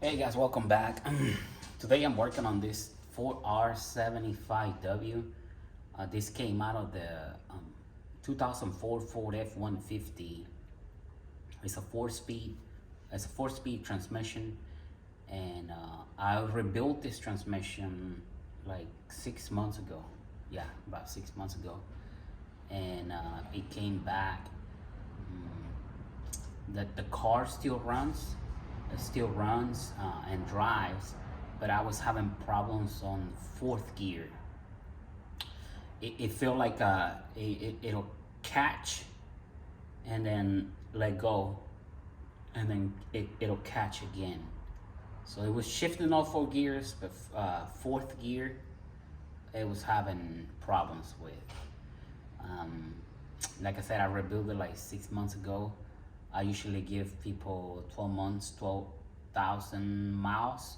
Hey guys, welcome back. Today I'm working on this 4R75W. This came out of the 2004 Ford F150. It's a four-speed. It's a four-speed transmission, and I rebuilt this transmission like 6 months ago. Yeah, about 6 months ago, and it came back. That the car still runs, and drives, but I was having problems on fourth gear. It felt like it'll catch and then let go, and then it'll catch again. So it was shifting all four gears, but fourth gear it was having problems with. Like I said, I rebuilt it like 6 months ago. I usually give people 12 months, 12,000 miles.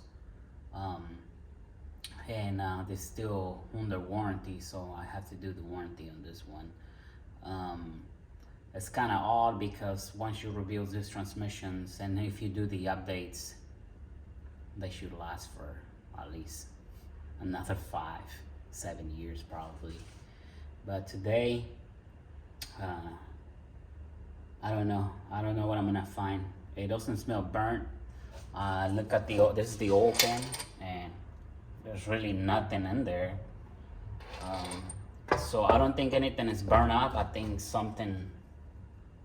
And they're still under warranty, so I have to do the warranty on this one. It's kind of odd because once you rebuild these transmissions, and if you do the updates, they should last for at least another 5-7 years probably. But today, I don't know what I'm gonna find. It doesn't smell burnt. Look at this is the oil pan, and there's really nothing in there. So I don't think anything is burnt up. I think something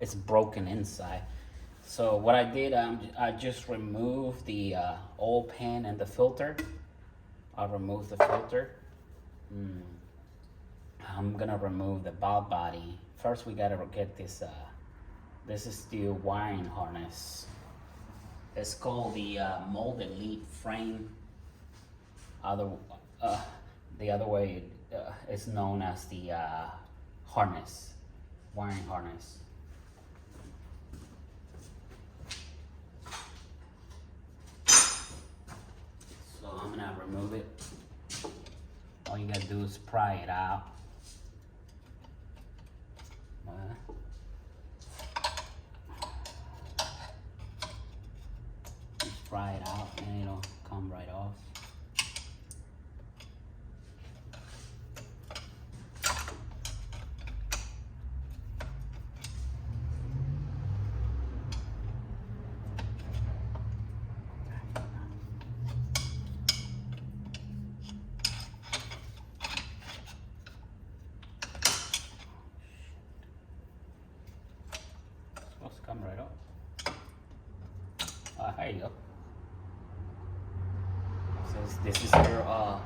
is broken inside. So what I did, I just removed the oil pan and the filter. I removed the filter. I'm gonna remove the valve body. First we gotta get this. This is the wiring harness. It's called the molded lead frame. The other way it's known as the harness, wiring harness. So I'm gonna remove it. All you gotta do is pry it out. Pry it out and it'll come right off. It's supposed to come right off. Here you go. This is your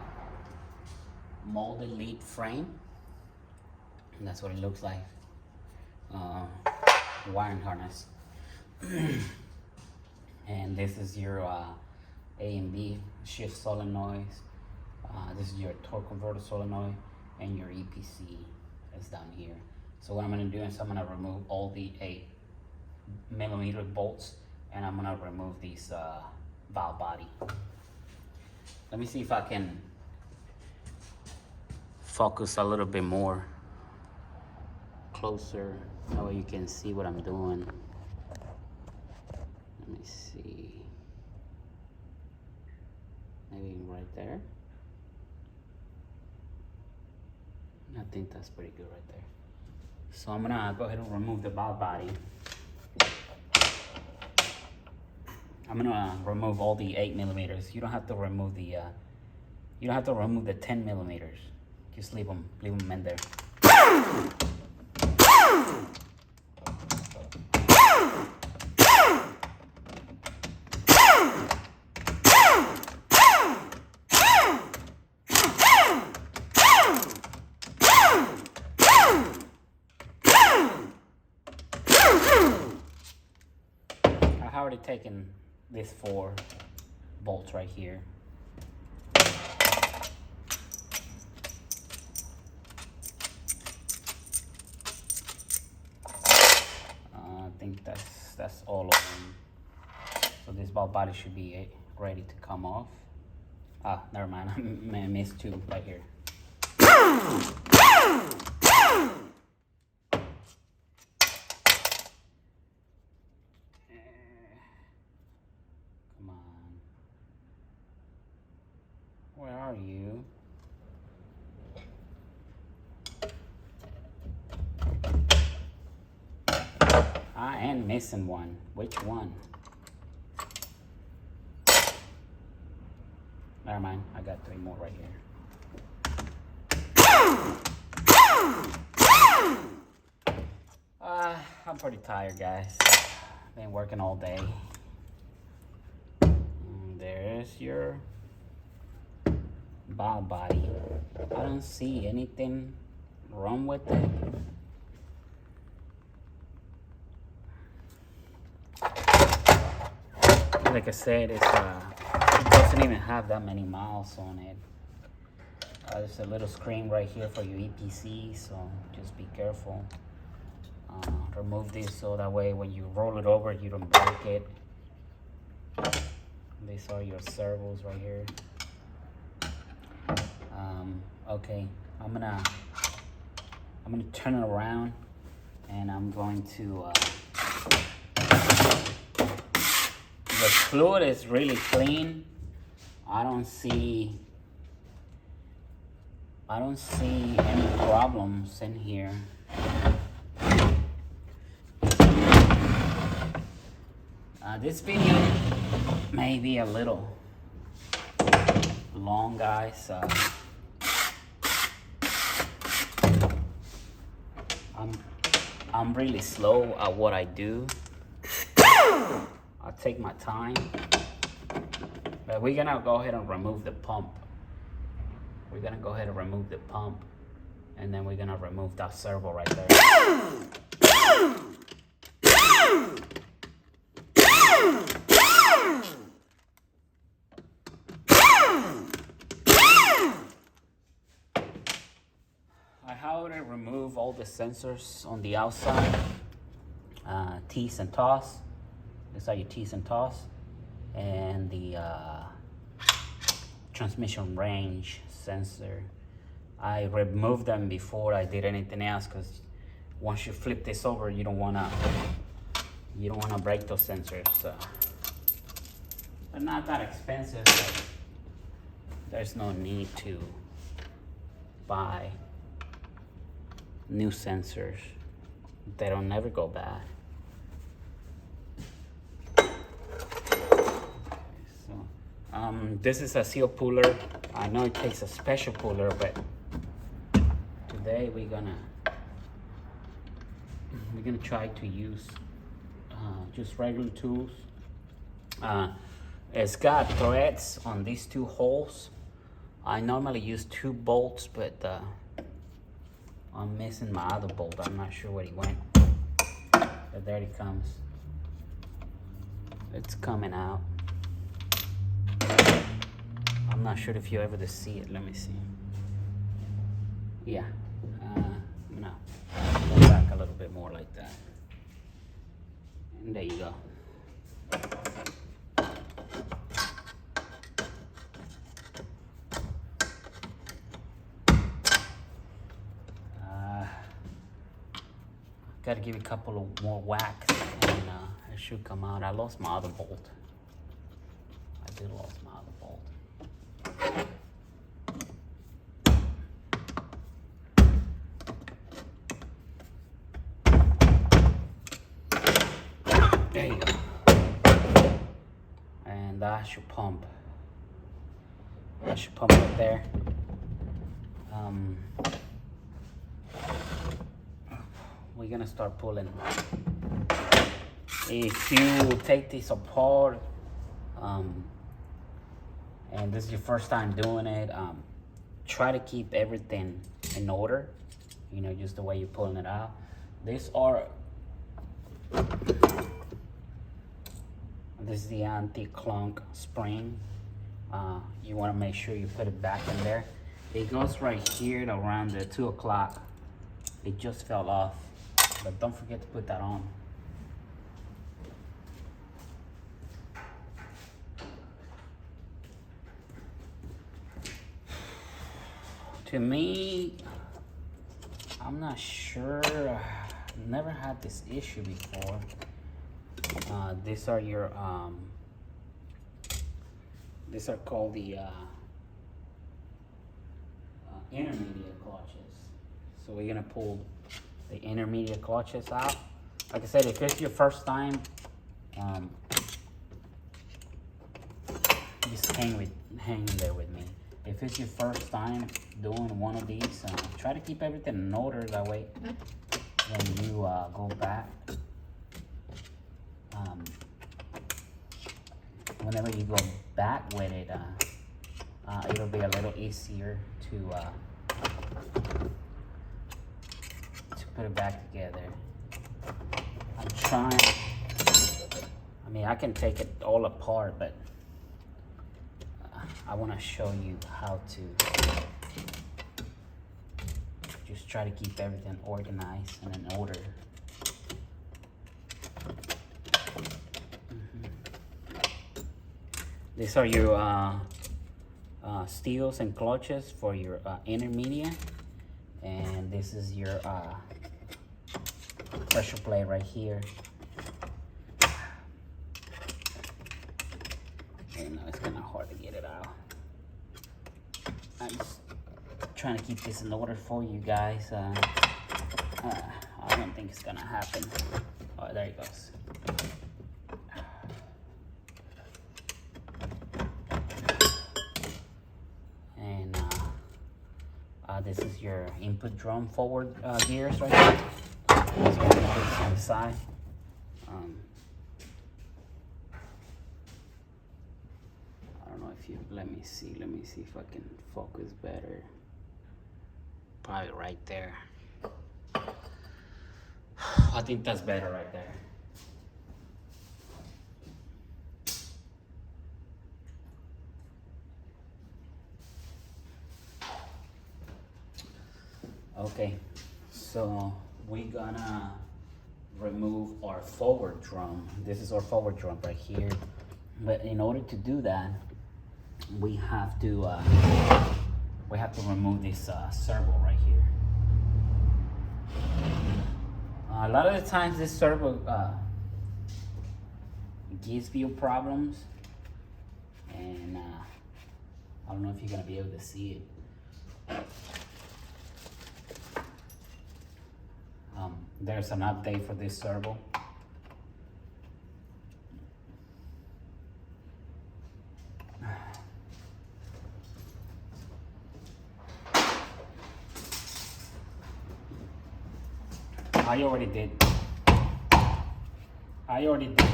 molded lead frame, and that's what it looks like. Wiring harness. And this is your A and B shift solenoids. This is your torque converter solenoid, and your EPC is down here. So what I'm going to do is I'm going to remove all the 8mm bolts, and I'm going to remove these valve body. Let me see if I can focus a little bit more closer, that way you can see what I'm doing. Let me see, maybe right there. I think that's pretty good right there. So I'm gonna go ahead and remove the valve body. I'm gonna remove all the 8mm. You don't have to remove the 10mm. Just leave them in there. I've already taken these 4 bolts right here. I think that's all of them. So this valve body should be ready to come off. Never mind. I missed 2 right here. Come on. are you? I am missing one. Which one? Never mind, I got 3 more right here. I'm pretty tired, guys. Been working all day. There's your bob body. I don't see anything wrong with it. Like I said, it doesn't even have that many miles on it. There's a little screen right here for your EPC, so just be careful. Remove this so that way when you roll it over, you don't break it. These are your servos right here. Okay, I'm gonna turn it around, and I'm going to. The fluid is really clean. I don't see any problems in here. This video may be a little long, guys. I'm really slow at what I do. I'll take my time. But we're gonna go ahead and remove the pump. We're gonna go ahead and remove the pump, and then we're gonna remove that servo right there. I already removed all the sensors on the outside. Tees and toss. These are your tees and toss. And the transmission range sensor. I removed them before I did anything else, because once you flip this over, you don't wanna break those sensors. They're not that expensive, but there's no need to buy new sensors. They don't never go bad. This is a seal puller. I know it takes a special puller, but today we're gonna try to use just regular tools. It's got threads on these 2 holes. I normally use 2 bolts, but I'm missing my other bolt. I'm not sure where he went, but there it comes. It's coming out. I'm not sure if you're able to see it. Let me see. Yeah. I'm gonna go back a little bit more like that. And there you go. Got to give it a couple of more whacks, and it should come out. I lost my other bolt. I did lost my other bolt. There you go. And that should pump. That should pump right there. We're gonna start pulling. If you take this apart, and this is your first time doing it, try to keep everything in order, you know, just the way you're pulling it out. This is the anti-clunk spring. You want to make sure you put it back in there. It goes right here around the 2 o'clock. It just fell off, but don't forget to put that on. To me, I'm not sure. Never had this issue before. These are your these are called the intermediate clutches. So we're gonna pull the intermediate clutches out. Like I said, if it's your first time, just hang there with me. If it's your first time doing one of these, try to keep everything in order. That way, when you go back, whenever you go back with it, it'll be a little easier to put it back together. I'm trying. I mean, I can take it all apart, but I want to show you how to just try to keep everything organized and in order. These are your steels and clutches for your intermediate, and this is your pressure plate right here. And it's kind of hard to get it out. I'm just trying to keep this in order for you guys. I don't think it's gonna happen. Oh, there it goes. And this is your input drum forward gears right here. So I'm gonna put this on the side. I don't know if you, let me see if I can focus better. Probably right there. I think that's better right there. Okay, so we're gonna remove our forward drum. This is our forward drum right here. But in order to do that, we have to remove this servo right here. A lot of the times this servo gives you problems, and I don't know if you're gonna be able to see it. There's an update for this servo. I already did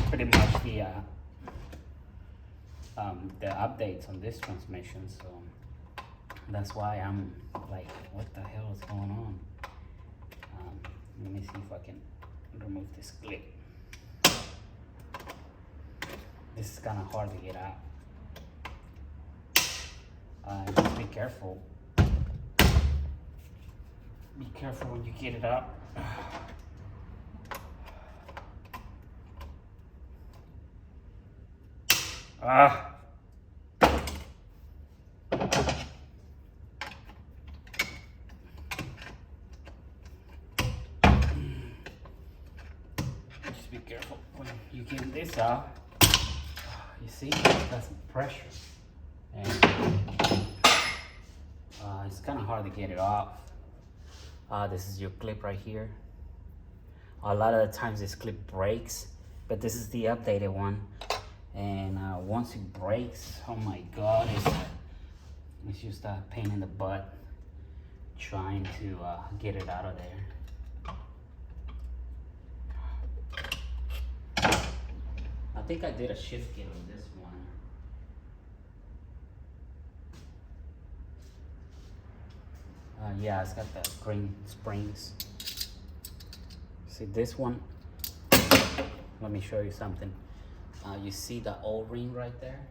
pretty much the updates on this transmission, so that's why I'm like, what the hell is going on? Let me see if I can remove this clip. This is kind of hard to get out. Just be careful. Be careful when you get it out. Just be careful when you get this out. You see, that's some pressure, and it's kind of hard to get it off. This is your clip right here. A lot of the times this clip breaks, but this is the updated one. And once it breaks, oh my God, it's just a pain in the butt trying to get it out of there. I think I did a shift kit on this one. Yeah, it's got the green springs. See this one? Let me show you something. You see the O-ring right there?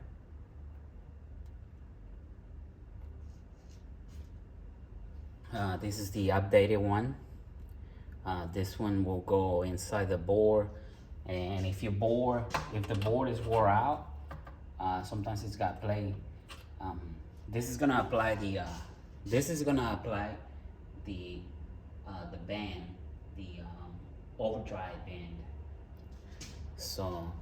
This is the updated one. This one will go inside the board, and if the board is wore out, sometimes it's got play. This is gonna apply the band, the overdrive band. So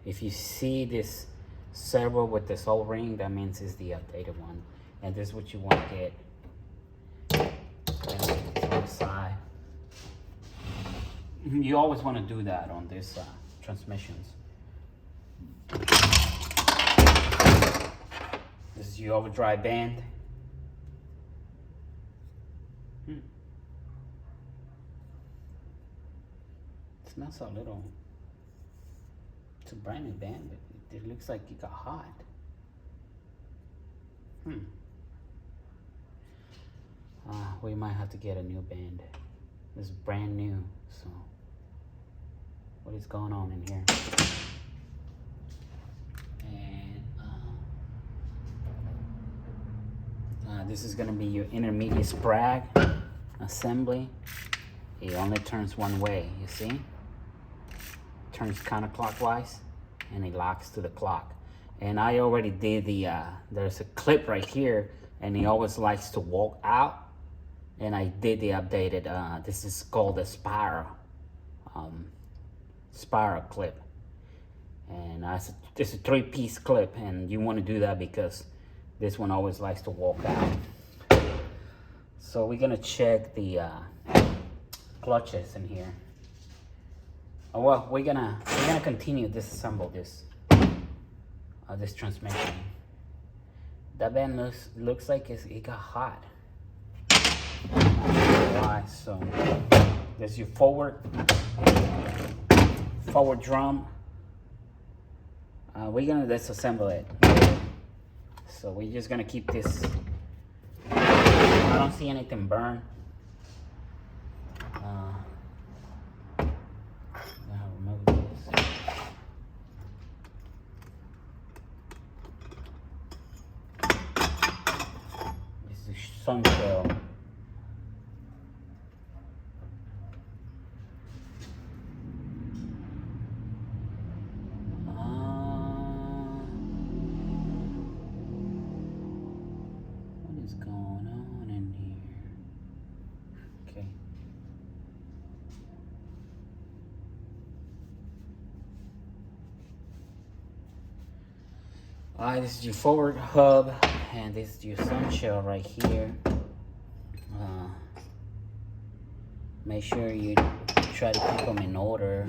if you see this servo with this O-ring, that means it's the updated one, and this is what you want to get. the side. You always want to do that on these transmissions. This is your overdrive band. It smells a little. It's a brand new band, but it looks like it got hot. We might have to get a new band. This is brand new, so what is going on in here? And this is gonna be your intermediate sprag assembly. It only turns one way, you see? Turns counterclockwise and it locks to the clock. And I already did the, there's a clip right here and he always likes to walk out. And I did the updated, this is called a spiral clip. And it's a 3-piece clip and you want to do that because this one always likes to walk out. So we're gonna check the clutches in here. Oh, well, we're gonna continue disassemble this this transmission. That band looks like it got hot. I don't know why. So there's your forward drum. We're gonna disassemble it. So we're just gonna keep this. I don't see anything burn. Remove this. This is a sun shell. What is going on in here? Okay. This is your forward hub, and this is your sun shell right here. Make sure you try to keep them in order.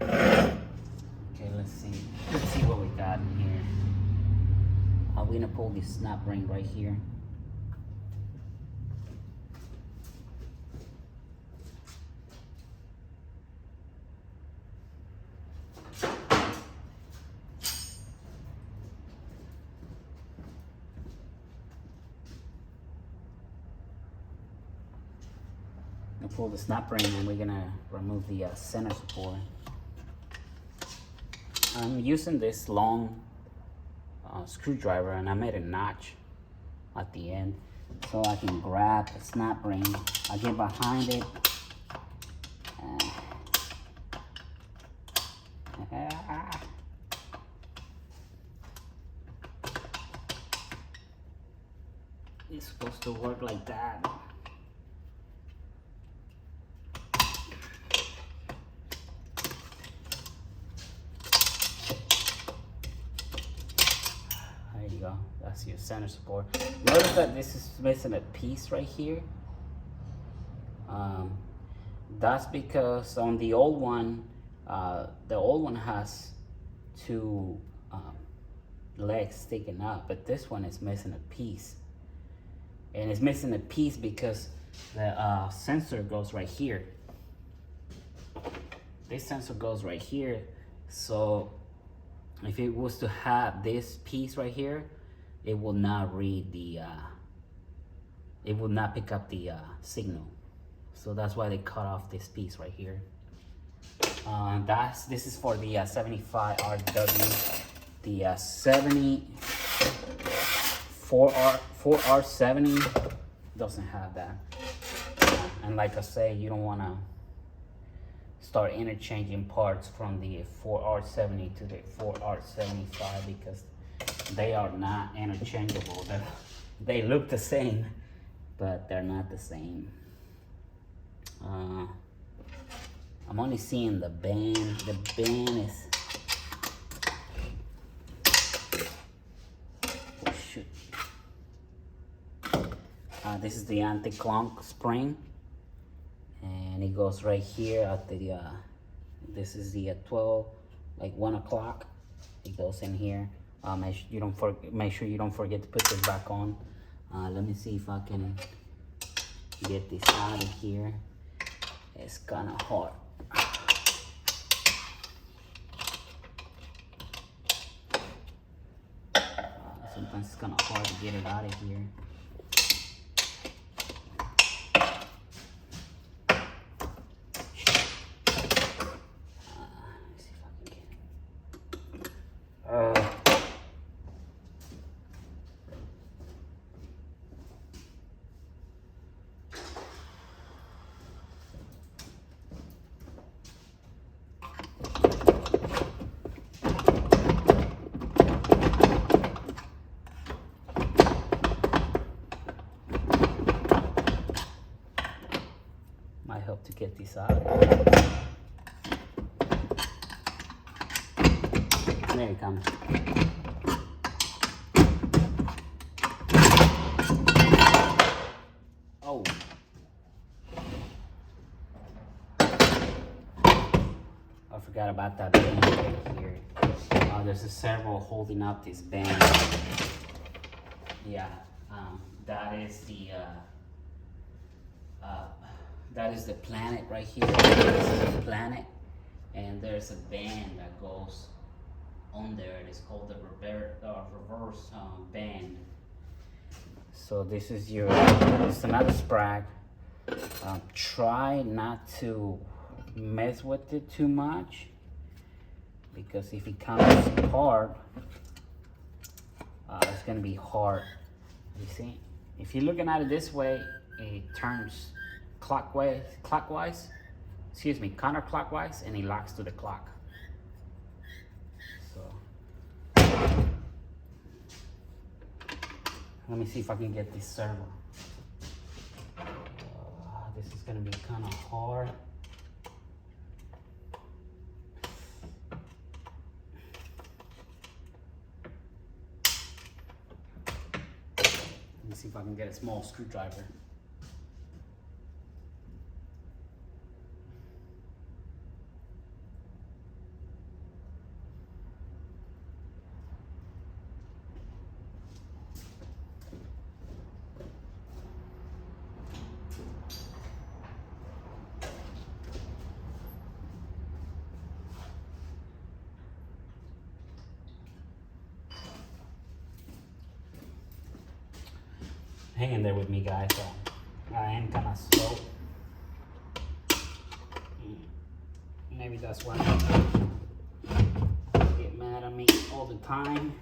Okay, let's see what we got in here. We're gonna pull this snap ring right here. Pull the snap ring and we're gonna remove the center support. I'm using this long screwdriver and I made a notch at the end so I can grab the snap ring. I get behind it. It's supposed to work like that. That's your center support. Notice that this is missing a piece right here. That's because on the old one has 2 legs sticking up, but this one is missing a piece. And it's missing a piece because the sensor goes right here. This sensor goes right here. So if it was to have this piece right here, it will not read the, it will not pick up the signal. So that's why they cut off this piece right here. This is for the 75 RW. The 4R70 doesn't have that. And like I say, you don't want to start interchanging parts from the 4R70 to the 4R75 because they are not interchangeable. They look the same, but they're not the same. I'm only seeing the band. The band is This is the anti-clunk spring, and it goes right here at the this is the 12, like 1 o'clock. It goes in here. Make sure you don't forget to put this back on. Let me see if I can get this out of here. It's kind of hard. Sometimes it's kind of hard to get it out of here. Let's see if I can get it. Might help to get this out. There it comes. Oh. I forgot about that band right here. There's a servo holding up this band. Yeah, that is the planet right here. This is the planet, and there's a band that goes on there. It is called the reverse band. So this is another sprag. Try not to mess with it too much, because if it comes apart, it's gonna be hard. You see, if you're looking at it this way, it turns counterclockwise, and it locks to the clock. So let me see if I can get this servo. This is gonna be kind of hard. Let me see if I can get a small screwdriver. Hang in there with me, guys. I am kind of slow. Maybe that's why they get mad at me all the time.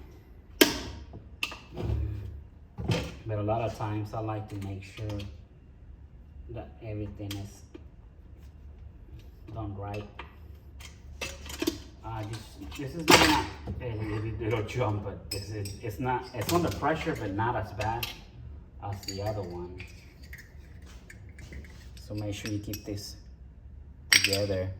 But a lot of times I like to make sure that everything is done right. This is not a little jump, but it's under pressure, but not as bad as the other one. So make sure you keep this together.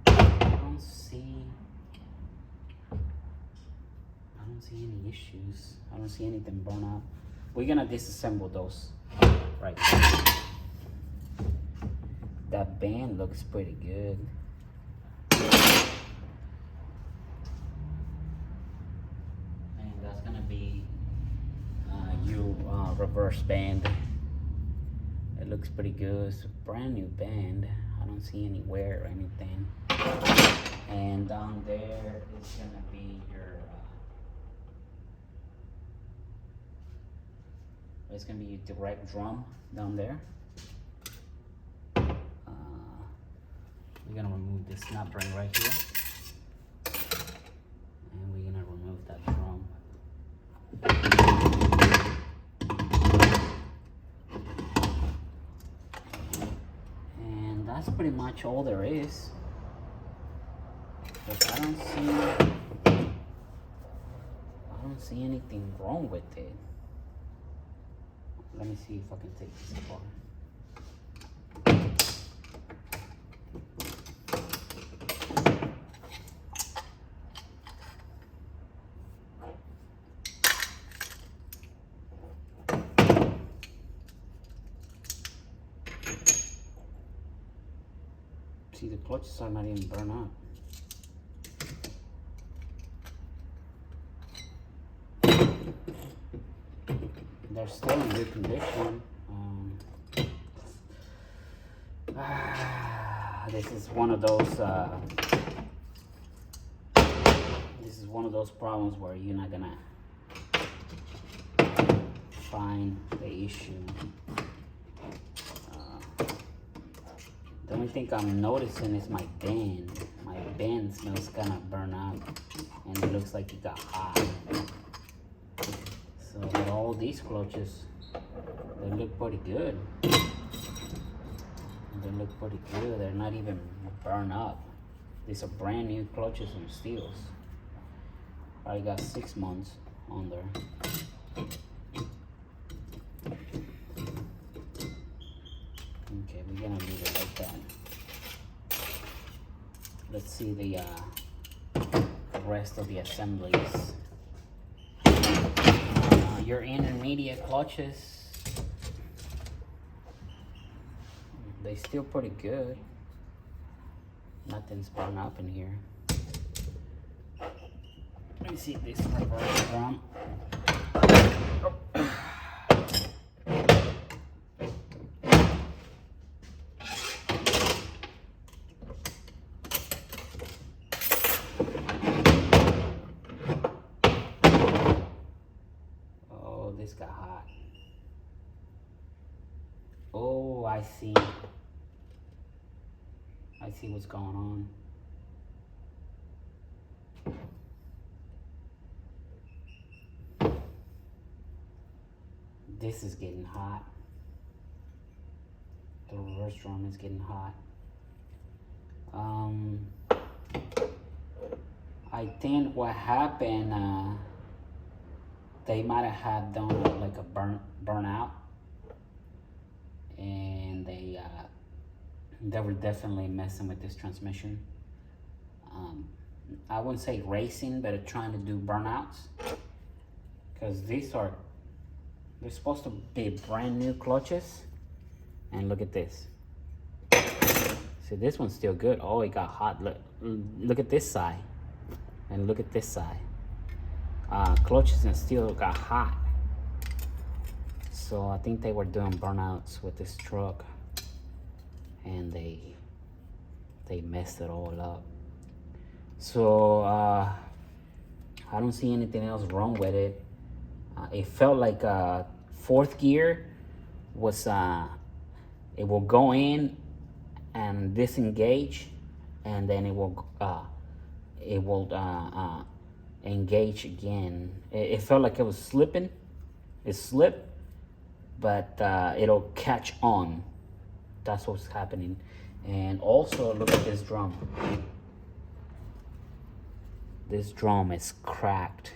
I don't see any issues. I don't see anything burn up. We're gonna disassemble those right now. That band looks pretty good. Be reverse band. It looks pretty good. It's a brand new band. I don't see any wear or anything. And down there is gonna be your direct drum down there. We're gonna remove this snap ring right here, and we're gonna remove that drum. And that's pretty much all there is. But I don't see anything wrong with it. Let me see if I can take this apart. See, the clutches are not even burned up. They're still in good condition. This is one of those problems where you're not gonna find the issue. The only thing I'm noticing is my bend. My bend smells kind of burnt out, and it looks like it got hot. So with all these clutches, they look pretty good. They look pretty good. They're not even burned up. These are brand new clutches from Steels. I got 6 months on there. Okay, we're gonna leave it like that. Let's see the rest of the assemblies. Your intermediate clutches, they still pretty good. Nothing's burned up in here. Let me see this reverse drum. Oh, this got hot. Oh, I see. I see what's going on. This is getting hot. The reverse drum is getting hot. I think what happened, they might have done like a burnout, and they were definitely messing with this transmission. I wouldn't say racing, but trying to do burnouts, because they're supposed to be brand new clutches. And look at this. See, this one's still good. Oh, it got hot. Look at this side, and look at this side. Clutches and still got hot. So I think they were doing burnouts with this truck, and they messed it all up. So I don't see anything else wrong with it. It felt like fourth gear was it will go in and disengage, and then it will engage again. It felt like it was slipping. It slipped, but it'll catch on. That's what's happening. And also look at this drum. This drum is cracked.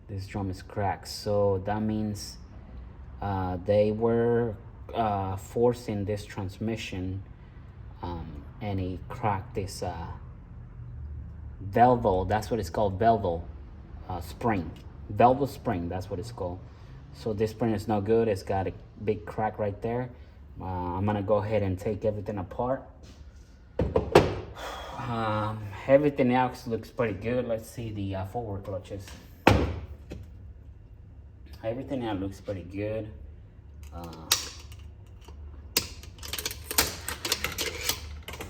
This drum is cracked. So that means they were forcing this transmission, and he cracked this Velvo. That's what it's called, Velvo spring. Velvo spring, that's what it's called. So this spring is no good. It's got a big crack right there. I'm gonna go ahead and take everything apart. Everything else looks pretty good. Let's see the forward clutches. Everything else looks pretty good.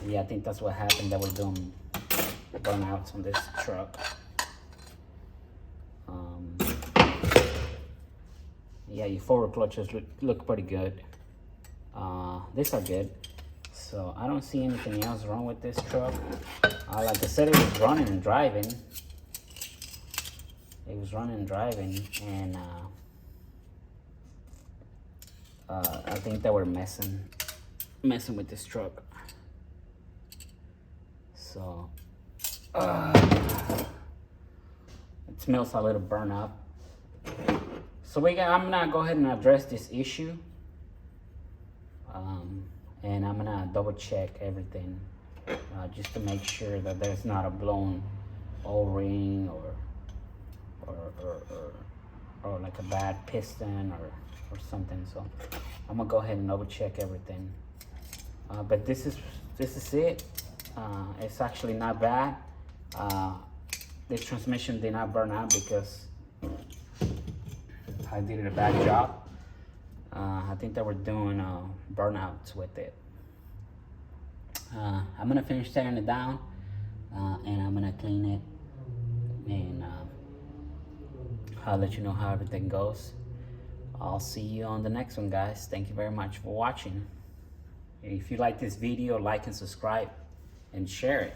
Yeah, I think that's what happened. They were doing burnouts on this truck. Yeah, your forward clutches look pretty good. These are good. So I don't see anything else wrong with this truck. Like I said, it was running and driving. It was running and driving, and I think they were messing with this truck. So it smells a little burnt up. So I'm gonna go ahead and address this issue, and I'm gonna double check everything just to make sure that there's not a blown O-ring or like a bad piston or something. So I'm gonna go ahead and double check everything. But this is it. It's actually not bad. The transmission did not burn out because I did a bad job. I think that we're doing burnouts with it. I'm gonna finish tearing it down, and I'm gonna clean it, and I'll let you know how everything goes. I'll see you on the next one, guys. Thank you very much for watching. If you like this video, like and subscribe and share it.